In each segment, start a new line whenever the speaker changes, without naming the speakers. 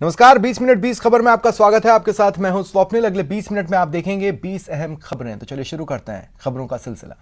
नमस्कार, 20 मिनट 20 खबर में आपका स्वागत है। आपके साथ मैं हूं स्वप्निल। अगले 20 मिनट में आप देखेंगे 20 अहम खबरें। तो चलिए शुरू करते हैं खबरों का सिलसिला।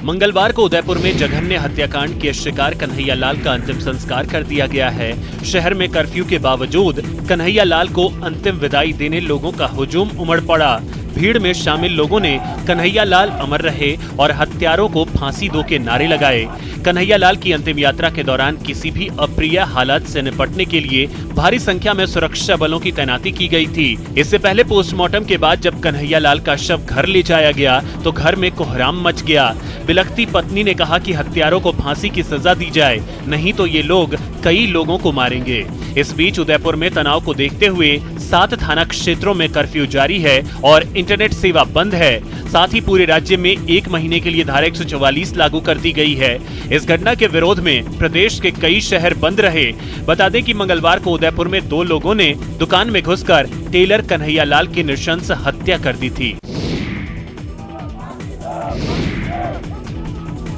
मंगलवार को उदयपुर में जघन्य हत्याकांड के शिकार कन्हैया लाल का अंतिम संस्कार कर दिया गया है। शहर में कर्फ्यू के बावजूद कन्हैया लाल को अंतिम विदाई देने लोगों का हुजूम उमड़ पड़ा। भीड़ में शामिल लोगों ने कन्हैया लाल अमर रहे और हत्यारों को फांसी दो के नारे लगाए। कन्हैया लाल की अंतिम यात्रा के दौरान किसी भी अप्रिय हालात से निपटने के लिए भारी संख्या में सुरक्षा बलों की तैनाती की गई थी। इससे पहले पोस्टमार्टम के बाद जब कन्हैया लाल का शव घर ले जाया गया तो घर में कोहराम मच गया। बिलखती पत्नी ने कहा कि हत्यारों को फांसी की सजा दी जाए, नहीं तो ये लोग कई लोगों को मारेंगे। इस बीच उदयपुर में तनाव को देखते हुए 7 थाना क्षेत्रों में कर्फ्यू जारी है और इंटरनेट सेवा बंद है। साथ ही पूरे राज्य में 1 महीने के लिए धारा 144 लागू कर दी गई है। इस घटना के विरोध में प्रदेश के कई शहर बंद रहे। बता दें कि मंगलवार को उदयपुर में 2 लोगों ने दुकान में घुसकर टेलर कन्हैया लाल की नृशंस हत्या कर दी थी।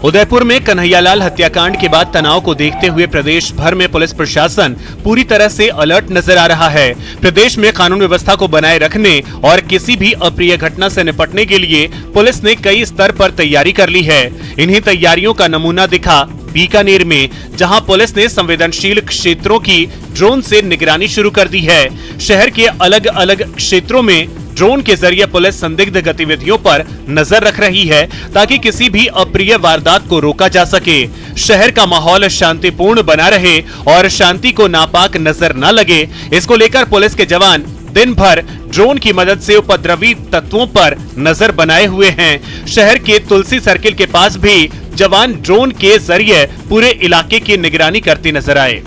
उदयपुर में कन्हैयालाल हत्याकांड के बाद तनाव को देखते हुए प्रदेश भर में पुलिस प्रशासन पूरी तरह से अलर्ट नजर आ रहा है। प्रदेश में कानून व्यवस्था को बनाए रखने और किसी भी अप्रिय घटना से निपटने के लिए पुलिस ने कई स्तर पर तैयारी कर ली है। इन्हीं तैयारियों का नमूना दिखा बीकानेर में, जहां पुलिस ने संवेदनशील क्षेत्रों की ड्रोन से निगरानी शुरू कर दी है। शहर के अलग अलग क्षेत्रों में ड्रोन के जरिए पुलिस संदिग्ध गतिविधियों पर नजर रख रही है ताकि किसी भी अप्रिय वारदात को रोका जा सके। शहर का माहौल शांतिपूर्ण बना रहे और शांति को नापाक नजर न लगे, इसको लेकर पुलिस के जवान दिन भर ड्रोन की मदद से उपद्रवी तत्वों पर नजर बनाए हुए हैं। शहर के तुलसी सर्किल के पास भी जवान ड्रोन के जरिए पूरे इलाके की निगरानी करते नजर आए।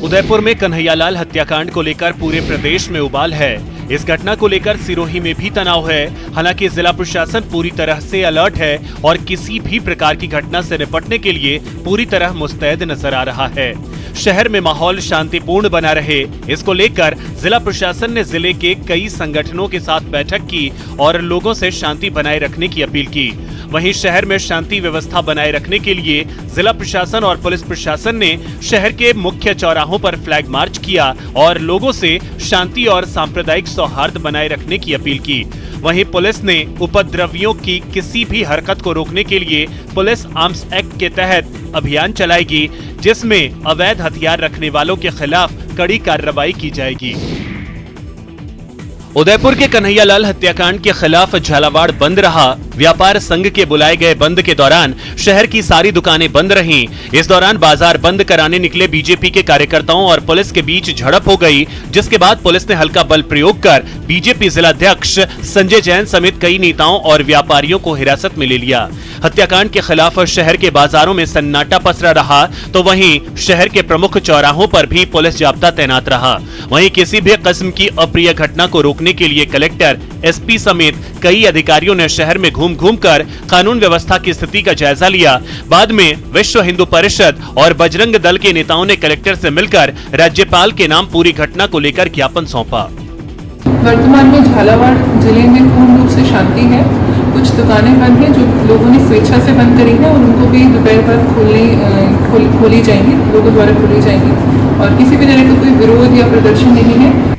उदयपुर में कन्हैयालाल हत्याकांड को लेकर पूरे प्रदेश में उबाल है। इस घटना को लेकर सिरोही में भी तनाव है। हालांकि जिला प्रशासन पूरी तरह से अलर्ट है और किसी भी प्रकार की घटना से निपटने के लिए पूरी तरह मुस्तैद नजर आ रहा है। शहर में माहौल शांतिपूर्ण बना रहे, इसको लेकर जिला प्रशासन ने जिले के कई संगठनों के साथ बैठक की और लोगों से शांति बनाए रखने की अपील की। वहीं शहर में शांति व्यवस्था बनाए रखने के लिए जिला प्रशासन और पुलिस प्रशासन ने शहर के मुख्य चौराहों पर फ्लैग मार्च किया और लोगों से शांति और सांप्रदायिक सौहार्द बनाए रखने की अपील की। वहीं पुलिस ने उपद्रवियों की किसी भी हरकत को रोकने के लिए पुलिस आर्म्स एक्ट के तहत अभियान चलाएगी, जिसमें अवैध हथियार रखने वालों के खिलाफ कड़ी कार्रवाई की जाएगी। उदयपुर के कन्हैयालाल हत्याकांड के खिलाफ झालावाड़ बंद रहा। व्यापार संघ के बुलाए गए बंद के दौरान शहर की सारी दुकानें बंद रहीं। इस दौरान बाजार बंद कराने निकले बीजेपी के कार्यकर्ताओं और पुलिस के बीच झड़प हो गई, जिसके बाद पुलिस ने हल्का बल प्रयोग कर बीजेपी जिलाध्यक्ष संजय जैन समेत कई नेताओं और व्यापारियों को हिरासत में ले लिया। हत्याकांड के खिलाफ शहर के बाजारों में सन्नाटा पसरा रहा, तो वहीं शहर के प्रमुख चौराहों पर भी पुलिस जाब्ता तैनात रहा। वहीं किसी भी किस्म की अप्रिय घटना को रोकने के लिए कलेक्टर, एसपी समेत कई अधिकारियों ने शहर में घूम कर कानून व्यवस्था की स्थिति का जायजा लिया। बाद में विश्व हिंदू परिषद और बजरंग दल के नेताओं ने कलेक्टर से मिलकर राज्यपाल के नाम पूरी घटना को लेकर ज्ञापन सौंपा।
वर्तमान में झालावाड़ जिले में पूर्ण रूप से शांति है। कुछ दुकानें बंद हैं जो लोगों ने स्वेच्छा से बंद करी है और उनको भी दोपहर बाद खोली जाएंगी, लोगों द्वारा खोली जाएंगी और किसी भी तरह का कोई विरोध या प्रदर्शन नहीं है।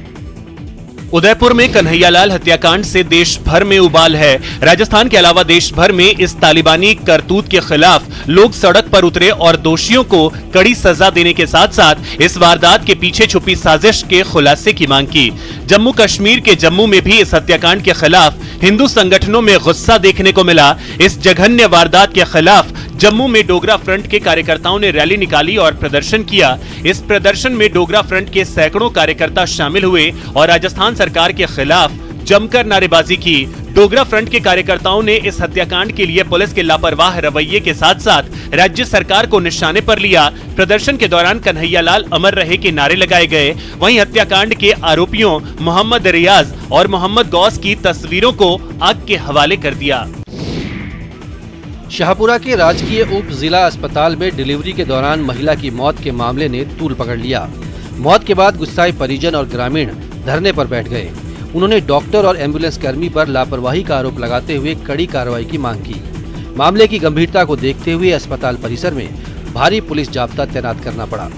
उदयपुर में कन्हैयालाल हत्याकांड से देश भर में उबाल है। राजस्थान के अलावा देश भर में इस तालिबानी करतूत के खिलाफ लोग सड़क पर उतरे और दोषियों को कड़ी सजा देने के साथ साथ इस वारदात के पीछे छुपी साजिश के खुलासे की मांग की। जम्मू कश्मीर के जम्मू में भी इस हत्याकांड के खिलाफ हिंदू संगठनों में गुस्सा देखने को मिला। इस जघन्य वारदात के खिलाफ जम्मू में डोगरा फ्रंट के कार्यकर्ताओं ने रैली निकाली और प्रदर्शन किया। इस प्रदर्शन में डोगरा फ्रंट के सैकड़ों कार्यकर्ता शामिल हुए और राजस्थान सरकार के खिलाफ जमकर नारेबाजी की। डोगरा फ्रंट के कार्यकर्ताओं ने इस हत्याकांड के लिए पुलिस के लापरवाह रवैये के साथ साथ राज्य सरकार को निशाने पर लिया। प्रदर्शन के दौरान कन्हैयालाल अमर रहे के नारे लगाए गए। वहीं हत्याकांड के आरोपियों मोहम्मद रियाज और मोहम्मद गौस की तस्वीरों को आग के हवाले कर दिया।
शाहपुरा के राजकीय उप जिला अस्पताल में डिलीवरी के दौरान महिला की मौत के मामले ने तूल पकड़ लिया। मौत के बाद गुस्साए परिजन और ग्रामीण धरने पर बैठ गए। उन्होंने डॉक्टर और एम्बुलेंस कर्मी पर लापरवाही का आरोप लगाते हुए कड़ी कार्रवाई की मांग की। मामले की गंभीरता को देखते हुए अस्पताल परिसर में भारी पुलिस जाब्ता तैनात करना पड़ा।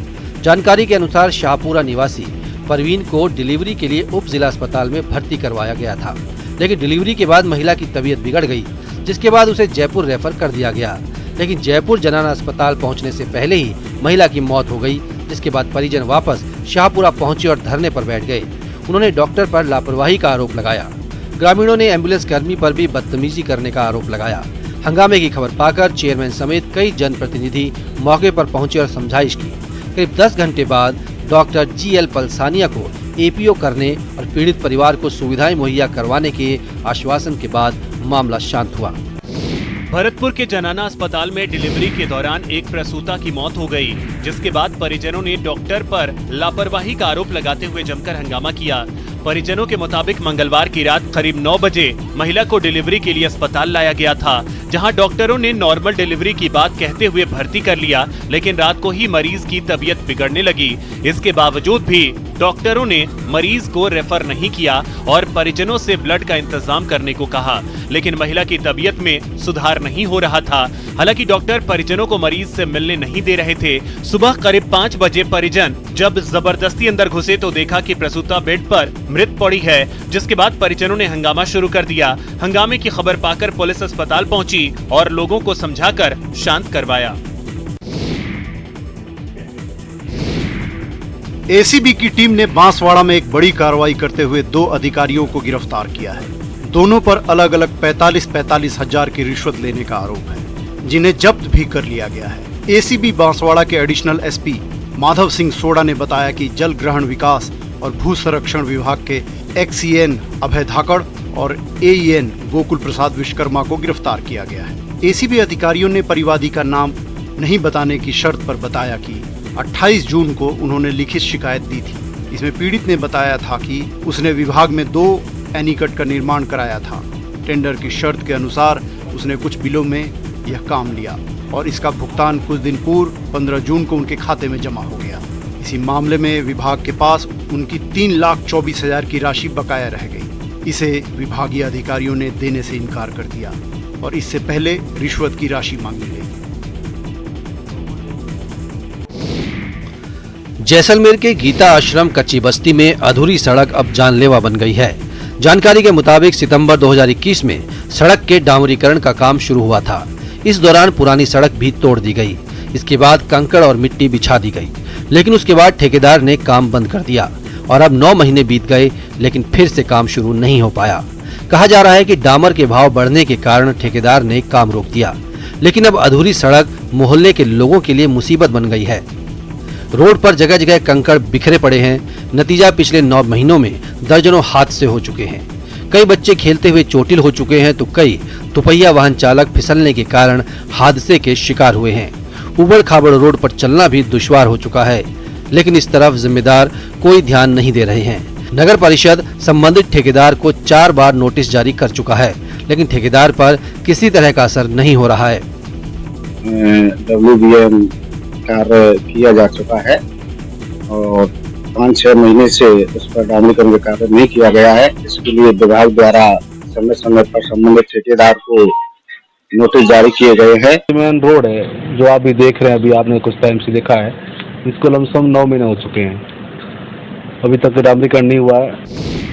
जानकारी के अनुसार शाहपुरा निवासी परवीन को डिलीवरी के लिए उप जिला अस्पताल में भर्ती करवाया गया था, लेकिन डिलीवरी के बाद महिला की तबीयत बिगड़ गई, जिसके बाद उसे जयपुर रेफर कर दिया गया। लेकिन जयपुर जनाना अस्पताल पहुंचने से पहले ही महिला की मौत हो गई, जिसके बाद परिजन वापस शाहपुरा पहुंचे और धरने पर बैठ गए। उन्होंने डॉक्टर पर लापरवाही का आरोप लगाया। ग्रामीणों ने एम्बुलेंस कर्मी पर भी बदतमीजी करने का आरोप लगाया। हंगामे की खबर पाकर चेयरमैन समेत कई जनप्रतिनिधि मौके पर पहुंचे और समझाइश की। करीब 10 घंटे बाद डॉक्टर GL पलसानिया को APO करने और पीड़ित परिवार को सुविधाएं मुहैया करवाने के आश्वासन के बाद मामला शांत हुआ।
भरतपुर के जनाना अस्पताल में डिलीवरी के दौरान एक प्रसूता की मौत हो गई, जिसके बाद परिजनों ने डॉक्टर पर लापरवाही का आरोप लगाते हुए जमकर हंगामा किया। परिजनों के मुताबिक मंगलवार की रात करीब 9 बजे महिला को डिलीवरी के लिए अस्पताल लाया गया था, जहां डॉक्टरों ने नॉर्मल डिलीवरी की बात कहते हुए भर्ती कर लिया, लेकिन रात को ही मरीज की तबीयत बिगड़ने लगी। इसके बावजूद भी डॉक्टरों ने मरीज को रेफर नहीं किया और परिजनों से ब्लड का इंतजाम करने को कहा, लेकिन महिला की तबीयत में सुधार नहीं हो रहा था। हालांकि डॉक्टर परिजनों को मरीज से मिलने नहीं दे रहे थे। सुबह करीब 5 बजे परिजन जब जबरदस्ती अंदर घुसे तो देखा कि प्रसूता बेड पर मृत पड़ी है, जिसके बाद परिजनों ने हंगामा शुरू कर दिया। हंगामे की खबर पाकर पुलिस अस्पताल पहुंची और लोगों को समझाकर शांत करवाया।
ACB की टीम ने बांसवाड़ा में एक बड़ी कार्रवाई करते हुए 2 अधिकारियों को गिरफ्तार किया है। दोनों पर अलग अलग 45-45 हजार की रिश्वत लेने का आरोप है, जिन्हें जब्त भी कर लिया गया है। ACB बांसवाड़ा के additional SP Madhav Singh soda ने बताया कि जल ग्रहण विकास और भू संरक्षण विभाग के XEN अभय धाकड़ और AEN गोकुल प्रसाद विश्वकर्मा को गिरफ्तार किया गया है। ACB अधिकारियों ने परिवादी का नाम नहीं बताने की शर्त पर बताया कि 28 जून को उन्होंने लिखित शिकायत दी थी। इसमें पीड़ित ने बताया था कि उसने विभाग में 2 एनीकट का निर्माण कराया था। टेंडर की शर्त के अनुसार उसने कुछ बिलों में यह काम लिया और इसका भुगतान कुछ दिन पूर्व 15 जून को उनके खाते में जमा हो गया। इसी मामले में विभाग के पास उनकी 3,24,000 की राशि बकाया रह गई। इसे विभागीय अधिकारियों ने देने से इनकार कर दिया और इससे पहले रिश्वत की राशि मांगी गई।
जैसलमेर के गीता आश्रम कच्ची बस्ती में अधूरी सड़क अब जानलेवा बन गई है। जानकारी के मुताबिक सितंबर 2021 में सड़क के डामरीकरण का काम शुरू हुआ था। इस दौरान पुरानी सड़क भी तोड़ दी गई। इसके बाद कंकड़ और मिट्टी बिछा दी गई, लेकिन उसके बाद ठेकेदार ने काम बंद कर दिया और अब 9 महीने बीत गए, लेकिन फिर से काम शुरू नहीं हो पाया। कहा जा रहा है कि डामर के भाव बढ़ने के कारण ठेकेदार ने काम रोक दिया, लेकिन अब अधूरी सड़क मोहल्ले के लोगों के लिए मुसीबत बन गई है। रोड पर जगह जगह कंकड़ बिखरे पड़े हैं। नतीजा पिछले 9 महीनों में दर्जनों हादसे हो चुके हैं। कई बच्चे खेलते हुए चोटिल हो चुके हैं तो कई दुपहिया वाहन चालक फिसलने के कारण हादसे के शिकार हुए हैं। उबड़ खाबड़ रोड पर चलना भी दुश्वार हो चुका है, लेकिन इस तरफ जिम्मेदार कोई ध्यान नहीं दे रहे हैं। नगर परिषद संबंधित ठेकेदार को 4 बार नोटिस जारी कर चुका है, लेकिन ठेकेदार पर किसी तरह का असर नहीं हो रहा है।
WBM कार्य किया जा चुका है और 5-6 महीने से उस पर डामरीकरण का कार्य नहीं किया गया है। इसके लिए विभाग द्वारा समय समय पर संबंधित ठेकेदार को नोटिस जारी किए गए हैं।
मेन रोड है जो आप भी देख रहे हैं, अभी आपने कुछ टाइम से देखा है, इसको लमसम 9 महीने हो चुके हैं, अभी तक डामरीकरण नहीं हुआ है।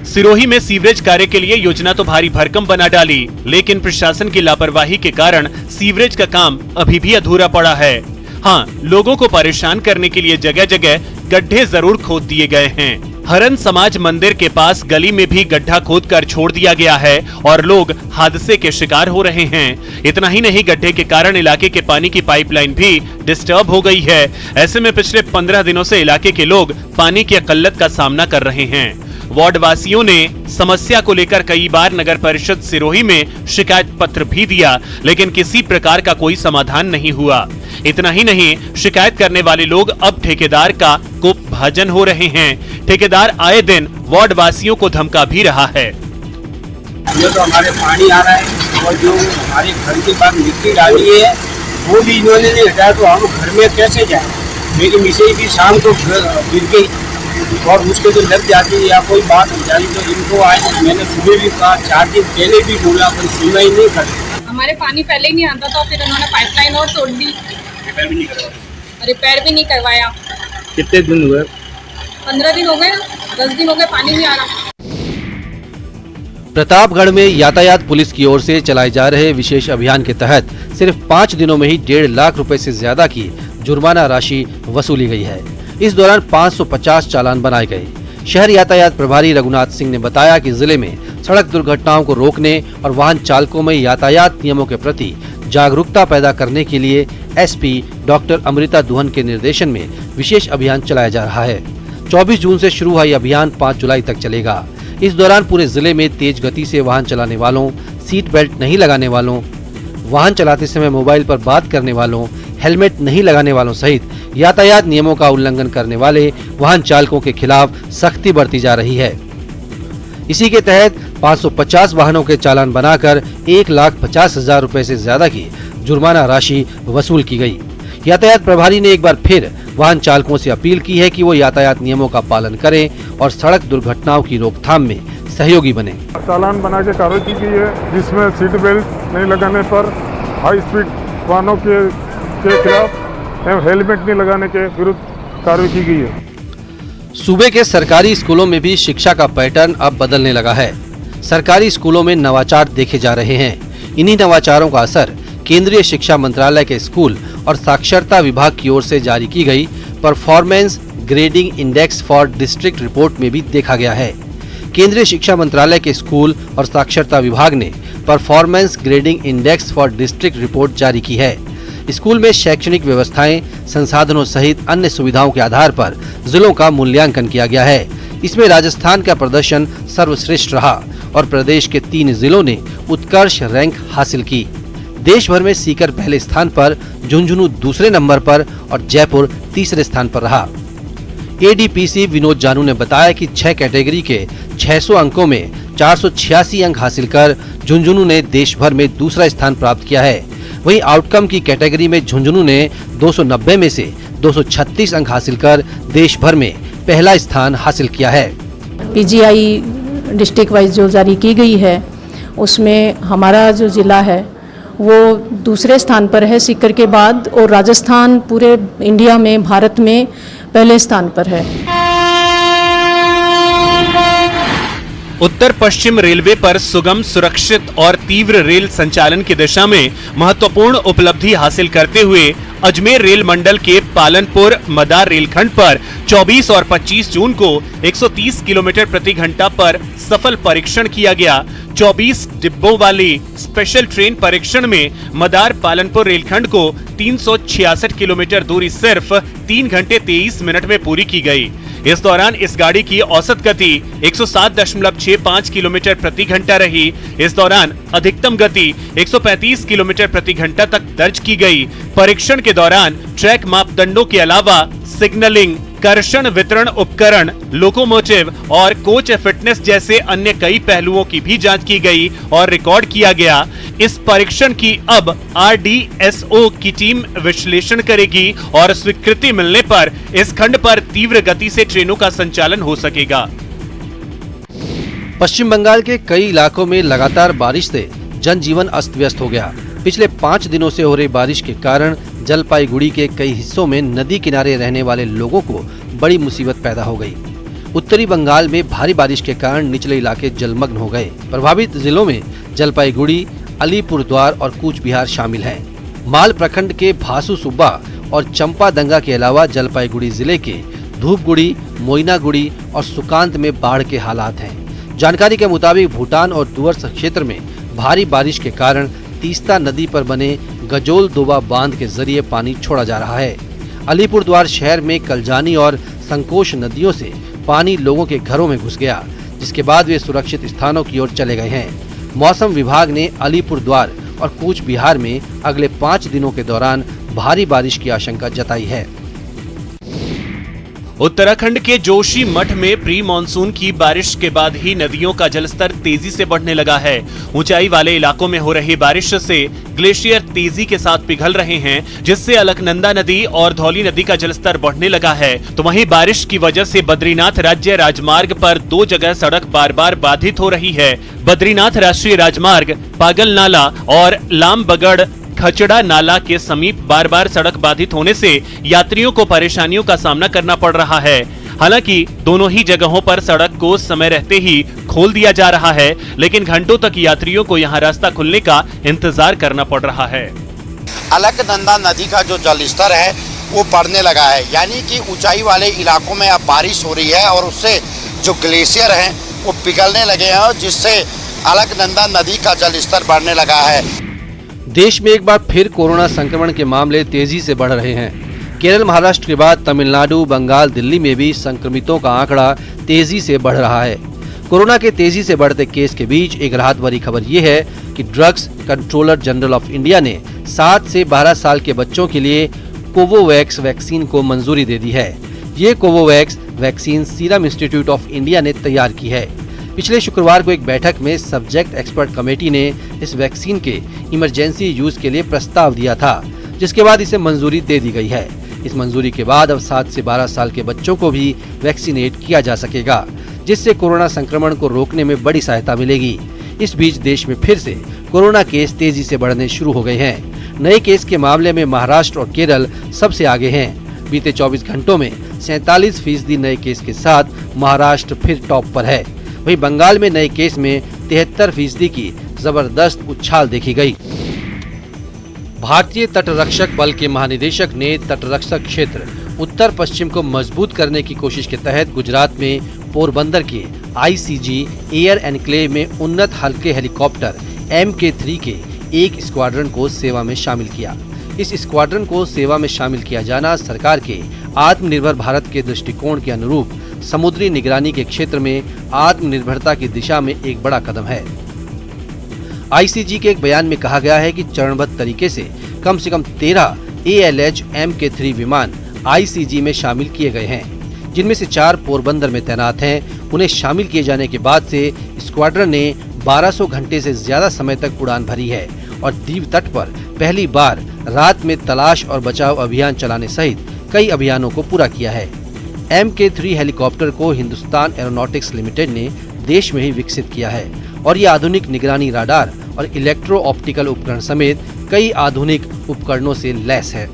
सिरोही में सीवरेज कार्य के लिए योजना तो भारी भरकम बना डाली, लेकिन प्रशासन की लापरवाही के कारण सीवरेज का काम अभी भी अधूरा पड़ा है। हाँ, लोगों को परेशान करने के लिए जगह जगह गड्ढे जरूर खोद दिए गए हैं। हरन समाज मंदिर के पास गली में भी गड्ढा खोदकर छोड़ दिया गया है और लोग हादसे के शिकार हो रहे हैं। इतना ही नहीं, गड्ढे के कारण इलाके के पानी की पाइपलाइन भी डिस्टर्ब हो गई है। ऐसे में पिछले 15 दिनों से इलाके के लोग पानी की किल्लत का सामना कर रहे हैं। वार्ड वासियों ने समस्या को लेकर कई बार नगर परिषद सिरोही में शिकायत पत्र भी दिया, लेकिन किसी प्रकार का कोई समाधान नहीं हुआ। इतना ही नहीं, शिकायत करने वाले लोग अब ठेकेदार का कोप भाजन हो रहे हैं। ठेकेदार आए दिन वार्ड वासियों को धमका भी रहा है।
ये तो हमारे पानी आ रहा है और जो हमारे घर के पास मिट्टी डाली है वो भी इन्होंने नहीं हटाया, तो हम घर में कैसे जाए। मेरी मिसेज भी शाम को गिर गई और उसके जो लग जाती है या कोई बात हो जाती तो इनको आज मैंने सुबह भी कहा, 4 दिन पहले भी बोला, पर सुनवाई नहीं कर।
हमारे पानी पहले ही नहीं आता था, फिर उन्होंने पाइपलाइन और तोड़ दी, रिपेयर भी नहीं करवाया।
कितने दिन हुए?
15 दिन हो गए, 10 दिन हो गए, पानी नहीं आ रहा।
प्रतापगढ़ में यातायात पुलिस की ओर से चलाए जा रहे विशेष अभियान के तहत सिर्फ 5 दिनों में ही 1.5 लाख रुपए से ज्यादा की जुर्माना राशि वसूली गई है। इस दौरान 550 चालान बनाए गए। शहर यातायात प्रभारी रघुनाथ सिंह ने बताया कि जिले में सड़क दुर्घटनाओं को रोकने और वाहन चालकों में यातायात नियमों के प्रति जागरूकता पैदा करने के लिए एसपी डॉक्टर अमृता दुहन के निर्देशन में विशेष अभियान चलाया जा रहा है। 24 जून से शुरू हुआ यह अभियान 5 जुलाई तक चलेगा। इस दौरान पूरे जिले में तेज गति से वाहन चलाने वालों, सीट बेल्ट नहीं लगाने वालों, वाहन चलाते समय मोबाइल पर बात करने वालों, हेलमेट नहीं लगाने वालों सहित यातायात नियमों का उल्लंघन करने वाले वाहन चालकों के खिलाफ सख्ती बरती जा रही है। इसी के तहत 550 वाहनों के चालान बनाकर 1,50,000 रुपए से ज्यादा की जुर्माना राशि वसूल की गई। यातायात प्रभारी ने एक बार फिर वाहन चालकों से अपील की है कि वो यातायात नियमों का पालन करें और सड़क दुर्घटनाओं की रोकथाम में सहयोगी बने।
चालान बना के कार्रवाई की गई है, जिसमें सीट बेल्ट नहीं लगाने पर, हाई स्पीड वाहनों के खिलाफ एवं हेलमेट नहीं लगाने के विरुद्ध कार्रवाई की गई है।
सूबे के सरकारी स्कूलों में भी शिक्षा का पैटर्न अब बदलने लगा है। सरकारी स्कूलों में नवाचार देखे जा रहे हैं। इन्हीं नवाचारों का असर केंद्रीय शिक्षा मंत्रालय के स्कूल और साक्षरता विभाग की ओर से जारी की गई performance grading index for district report में भी देखा गया है। केंद्रीय शिक्षा मंत्रालय के स्कूल और साक्षरता विभाग ने performance grading index for district report जारी की है। स्कूल में शैक्षणिक व्यवस्थाएं, संसाधनों सहित अन्य सुविधाओं के आधार पर जिलों का मूल्यांकन किया गया है। इसमें राजस्थान का प्रदर्शन सर्वश्रेष्ठ रहा और प्रदेश के 3 जिलों ने उत्कर्ष रैंक हासिल की। देश भर में सीकर पहले स्थान पर, झुंझुनू दूसरे नंबर पर और जयपुर तीसरे स्थान पर रहा। एडीपीसी विनोद जानू ने बताया कि 6 कैटेगरी के 600 अंकों में 486 अंक हासिल कर झुंझुनू ने देश भर में दूसरा स्थान प्राप्त किया है। वहीं आउटकम की कैटेगरी में झुंझुनू ने 290 में से 236 अंक हासिल कर देश भर में पहला स्थान हासिल किया है।
पीजीआई डिस्ट्रिक्ट वाइज जो जारी की गई है, उसमें हमारा जो जिला है वो दूसरे स्थान पर है सीकर के बाद, और राजस्थान पूरे इंडिया में, भारत में पहले स्थान पर है।
उत्तर पश्चिम रेलवे पर सुगम, सुरक्षित और तीव्र रेल संचालन की दिशा में महत्वपूर्ण उपलब्धि हासिल करते हुए अजमेर रेल मंडल के पालनपुर मदार रेलखंड पर 24 और 25 जून को 130 किलोमीटर प्रति घंटा पर सफल परीक्षण किया गया। 24 डिब्बों वाली स्पेशल ट्रेन परीक्षण में मदार पालनपुर रेलखंड को 366 किलोमीटर दूरी सिर्फ 3 घंटे 23 मिनट में पूरी की गई। इस दौरान इस गाड़ी की औसत गति 107.65 किलोमीटर प्रति घंटा रही। इस दौरान अधिकतम गति 135 किलोमीटर प्रति घंटा तक दर्ज की गई। परीक्षण के दौरान ट्रैक मापदंडों के अलावा सिग्नलिंग, कर्षण वितरण उपकरण, लोकोमोटिव और कोच फिटनेस जैसे अन्य कई पहलुओं की भी जांच की गई और रिकॉर्ड किया गया। इस परीक्षण की अब आरडीएसओ की टीम विश्लेषण करेगी और स्वीकृति मिलने पर इस खंड पर तीव्र गति से ट्रेनों का संचालन हो सकेगा।
पश्चिम बंगाल के कई इलाकों में लगातार बारिश से जनजीवन अस्त व्यस्त हो गया। पिछले 5 दिनों से हो रही बारिश के कारण जलपाईगुड़ी के कई हिस्सों में नदी किनारे रहने वाले लोगों को बड़ी मुसीबत पैदा हो गई। उत्तरी बंगाल में भारी बारिश के कारण निचले इलाके जलमग्न हो गए। प्रभावित जिलों में जलपाईगुड़ी, अलीपुरद्वार और कूच बिहार शामिल हैं। माल प्रखंड के भासु सुब्बा और चंपादंगा के अलावा जलपाईगुड़ी जिले के धूपगुड़ी, मोइनागुड़ी और सुकांत में बाढ़ के हालात हैं। जानकारी के मुताबिक भूटान और डुवर्स क्षेत्र में भारी बारिश के कारण तीस्ता नदी पर बने गजोल दोबा बांध के जरिए पानी छोड़ा जा रहा है। अलीपुरद्वार शहर में कलजानी और संकोश नदियों से पानी लोगों के घरों में घुस गया, जिसके बाद वे सुरक्षित स्थानों की ओर चले गए हैं। मौसम विभाग ने अलीपुरद्वार और कूच बिहार में अगले 5 दिनों के दौरान भारी बारिश की आशंका जताई है।
उत्तराखंड के जोशी मठ में प्री मानसून की बारिश के बाद ही नदियों का जलस्तर तेजी से बढ़ने लगा है। ऊंचाई वाले इलाकों में हो रही बारिश से ग्लेशियर तेजी के साथ पिघल रहे हैं, जिससे अलकनंदा नदी और धौली नदी का जलस्तर बढ़ने लगा है। तो वहीं बारिश की वजह से बद्रीनाथ राज्य राजमार्ग पर 2 जगह सड़क बार बार बाधित हो रही है। बद्रीनाथ राष्ट्रीय राजमार्ग पागल नाला और लामबगड़ खचड़ा नाला के समीप बार बार सड़क बाधित होने से यात्रियों को परेशानियों का सामना करना पड़ रहा है। हालांकि दोनों ही जगहों पर सड़क को समय रहते ही खोल दिया जा रहा है, लेकिन घंटों तक यात्रियों को यहां रास्ता खुलने का इंतजार करना पड़ रहा है।
अलकनंदा नदी का जो जलस्तर है वो बढ़ने लगा है, यानी कि ऊंचाई वाले इलाकों में अब बारिश हो रही है और उससे जो ग्लेशियर हैं वो पिघलने लगे हैं और जिससे अलकनंदा नदी का जलस्तर बढ़ने लगा है।
देश में एक बार फिर कोरोना संक्रमण के मामले तेजी से बढ़ रहे हैं। केरल, महाराष्ट्र के बाद तमिलनाडु, बंगाल, दिल्ली में भी संक्रमितों का आंकड़ा तेजी से बढ़ रहा है। कोरोना के तेजी से बढ़ते केस के बीच एक राहत भरी खबर ये है कि drugs controller general of India ने 7 से 12 साल के बच्चों के लिए कोवोवैक्स वैक्सीन को मंजूरी दे दी है। ये Covovax vaccine serum institute of India ने तैयार की है। पिछले शुक्रवार को एक बैठक में सब्जेक्ट एक्सपर्ट कमेटी ने इस वैक्सीन के इमरजेंसी यूज के लिए प्रस्ताव दिया था, जिसके बाद इसे मंजूरी दे दी गई है। इस मंजूरी के बाद अब 7 से 12 साल के बच्चों को भी वैक्सीनेट किया जा सकेगा, जिससे कोरोना संक्रमण को रोकने में बड़ी सहायता मिलेगी। इस बीच देश में फिर से कोरोना केस तेजी से बढ़ने शुरू हो गए हैं। नए केस के मामले में महाराष्ट्र और केरल सबसे आगे हैं। बीते 24 घंटों में 47% नए केस के साथ महाराष्ट्र फिर टॉप पर है। वहीं बंगाल में नए केस में 73% की जबरदस्त उछाल देखी गई। भारतीय तटरक्षक बल के महानिदेशक ने तटरक्षक क्षेत्र उत्तर पश्चिम को मजबूत करने की कोशिश के तहत गुजरात में पोरबंदर के ICG एयर एनक्लेव में उन्नत हल्के हेलीकॉप्टर MK3 के एक स्क्वाड्रन को सेवा में शामिल किया। इस स्क्वाड्रन को सेवा में शामिल किया जाना सरकार के आत्मनिर्भर भारत के दृष्टिकोण के अनुरूप समुद्री निगरानी के क्षेत्र में आत्मनिर्भरता की दिशा में एक बड़ा कदम है। ICG के एक बयान में कहा गया है कि चरणबद्ध तरीके से कम 13 ALH MK3 विमान ICG में शामिल किए गए हैं, जिनमें से 4 पोरबंदर में तैनात हैं। उन्हें शामिल किए जाने के बाद से स्क्वाड्रन ने 1200 घंटे से ज्यादा समय तक उड़ान भरी है और दीव तट पर पहली बार रात में तलाश और बचाव अभियान चलाने सहित कई अभियानों को पूरा किया है। MK3 हेलीकॉप्टर को हिंदुस्तान एरोनॉटिक्स लिमिटेड ने देश में ही विकसित किया है और ये आधुनिक निगरानी राडार और इलेक्ट्रो ऑप्टिकल उपकरण समेत कई आधुनिक उपकरणों से लैस है।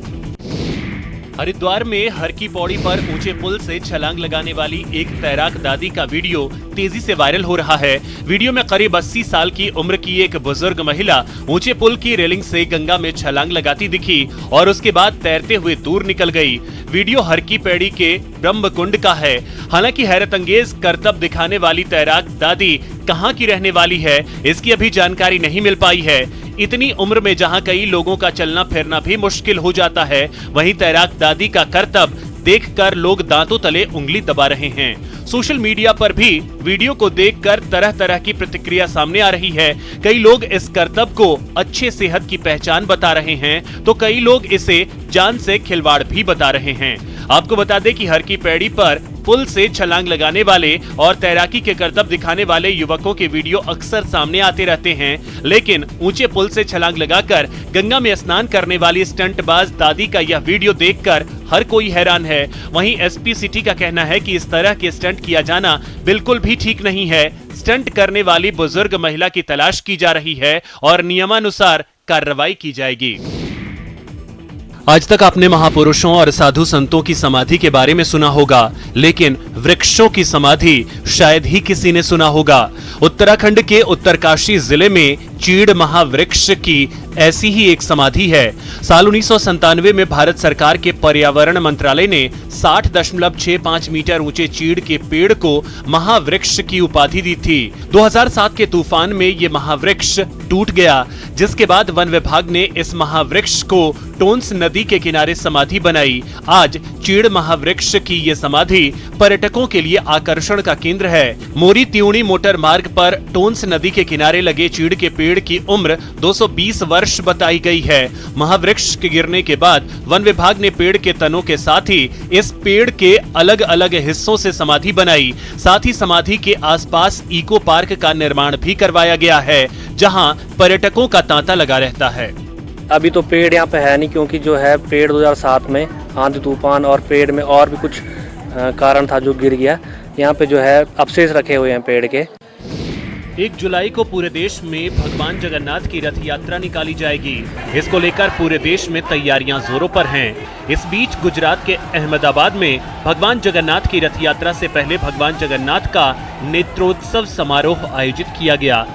हरिद्वार में हर की पौड़ी पर ऊंचे पुल से छलांग लगाने वाली एक तैराक दादी का वीडियो तेजी से वायरल हो रहा है। वीडियो में करीब 80 साल की उम्र की एक बुजुर्ग महिला ऊंचे पुल की रेलिंग से गंगा में छलांग लगाती दिखी और उसके बाद तैरते हुए दूर निकल गई। वीडियो हर की पैड़ी के ब्रह्मकुंड का है। हालांकि हैरतअंगेज करतब दिखाने वाली तैराक दादी कहां की रहने वाली है, इसकी अभी जानकारी नहीं मिल पाई है। इतनी उम्र में जहां कई लोगों का चलना फिरना भी मुश्किल हो जाता है, वहीं तैराक दादी का करतब देखकर लोग दांतों तले उंगली दबा रहे हैं। सोशल मीडिया पर भी वीडियो को देखकर तरह तरह की प्रतिक्रिया सामने आ रही है। कई लोग इस करतब को अच्छे सेहत की पहचान बता रहे हैं, तो कई लोग इसे जान से खिलवाड़ भी बता रहे हैं। आपको बता दें कि हर की पैड़ी पर पुल से छलांग लगाने वाले और तैराकी के करतब दिखाने वाले युवकों के वीडियो अक्सर सामने आते रहते हैं, लेकिन ऊंचे पुल से छलांग लगाकर गंगा में स्नान करने वाली स्टंटबाज दादी का यह वीडियो देखकर हर कोई हैरान है। वहीं SP सिटी का कहना है कि इस तरह के स्टंट किया जाना बिल्कुल भी ठीक नहीं है। स्टंट करने वाली बुजुर्ग महिला की तलाश की जा रही है और नियमानुसार कार्रवाई की जाएगी। आज तक आपने महापुरुषों और साधु संतों की समाधि के बारे में सुना होगा, लेकिन वृक्षों की समाधि शायद ही किसी ने सुना होगा। उत्तराखंड के उत्तरकाशी जिले में चीड़ महावृक्ष की ऐसी ही एक समाधि है। साल 1997 में भारत सरकार के पर्यावरण मंत्रालय ने 60.65 मीटर ऊंचे चीड़ के पेड़ को महावृक्ष की उपाधि दी थी। 2007 के तूफान में ये महावृक्ष टूट गया, जिसके बाद वन विभाग ने इस महावृक्ष को टोंस नदी के किनारे समाधि बनाई। आज चीड़ महावृक्ष की ये समाधि पर्यटकों के लिए आकर्षण का केंद्र है। मोरी त्यूणी मोटर मार्ग पर टोंस नदी के किनारे लगे चीड़ के पेड़ की उम्र 220 वर्ष बताई गई है। महावृक्ष के गिरने के बाद वन विभाग ने पेड़ के तनों के साथ ही इस पेड़ के अलग अलग हिस्सों से समाधि बनाई। साथ ही समाधि के आसपास इको पार्क का निर्माण भी करवाया गया है, जहां पर्यटकों का तांता लगा रहता है।
अभी तो पेड़ यहाँ पे है नहीं, क्योंकि जो है पेड़ 2007 में आंधी तूफान और पेड़ में और भी कुछ कारण था जो गिर गया। यहाँ पे जो है अवशेष रखे हुए हैं पेड़ के।
1 जुलाई को पूरे देश में भगवान जगन्नाथ की रथ यात्रा निकाली जाएगी। इसको लेकर पूरे देश में तैयारियां जोरों पर हैं। इस बीच गुजरात के अहमदाबाद में भगवान जगन्नाथ की रथ यात्रा से पहले भगवान जगन्नाथ का नेत्रोत्सव समारोह आयोजित किया गया।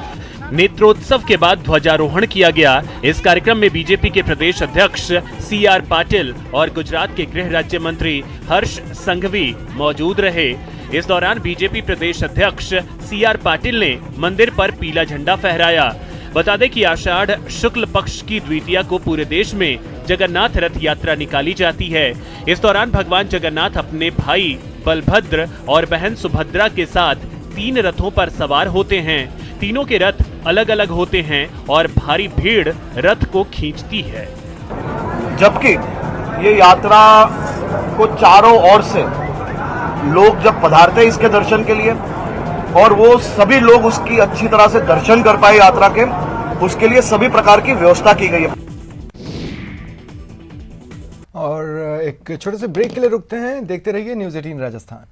नेत्रोत्सव के बाद ध्वजारोहण किया गया। इस कार्यक्रम में बीजेपी के प्रदेश अध्यक्ष CR पाटिल और गुजरात के गृह राज्य मंत्री हर्ष संघवी मौजूद रहे। इस दौरान बीजेपी प्रदेश अध्यक्ष CR पाटिल ने मंदिर पर पीला झंडा फहराया। बता दें कि आषाढ़ शुक्ल पक्ष की द्वितीया को पूरे देश में जगन्नाथ रथ यात्रा निकाली जाती है। इस दौरान भगवान जगन्नाथ अपने भाई बलभद्र और बहन सुभद्रा के साथ 3 रथों पर सवार होते हैं। तीनों के रथ अलग अलग होते हैं और भारी भीड़ रथ को खींचती है।
जबकि ये यात्रा को चारों ओर से लोग जब पधारते हैं इसके दर्शन के लिए, और वो सभी लोग उसकी अच्छी तरह से दर्शन कर पाए यात्रा के, उसके लिए सभी प्रकार की व्यवस्था की गई है।
और एक छोटे से ब्रेक के लिए रुकते हैं, देखते रहिए न्यूज़ 18 राजस्थान।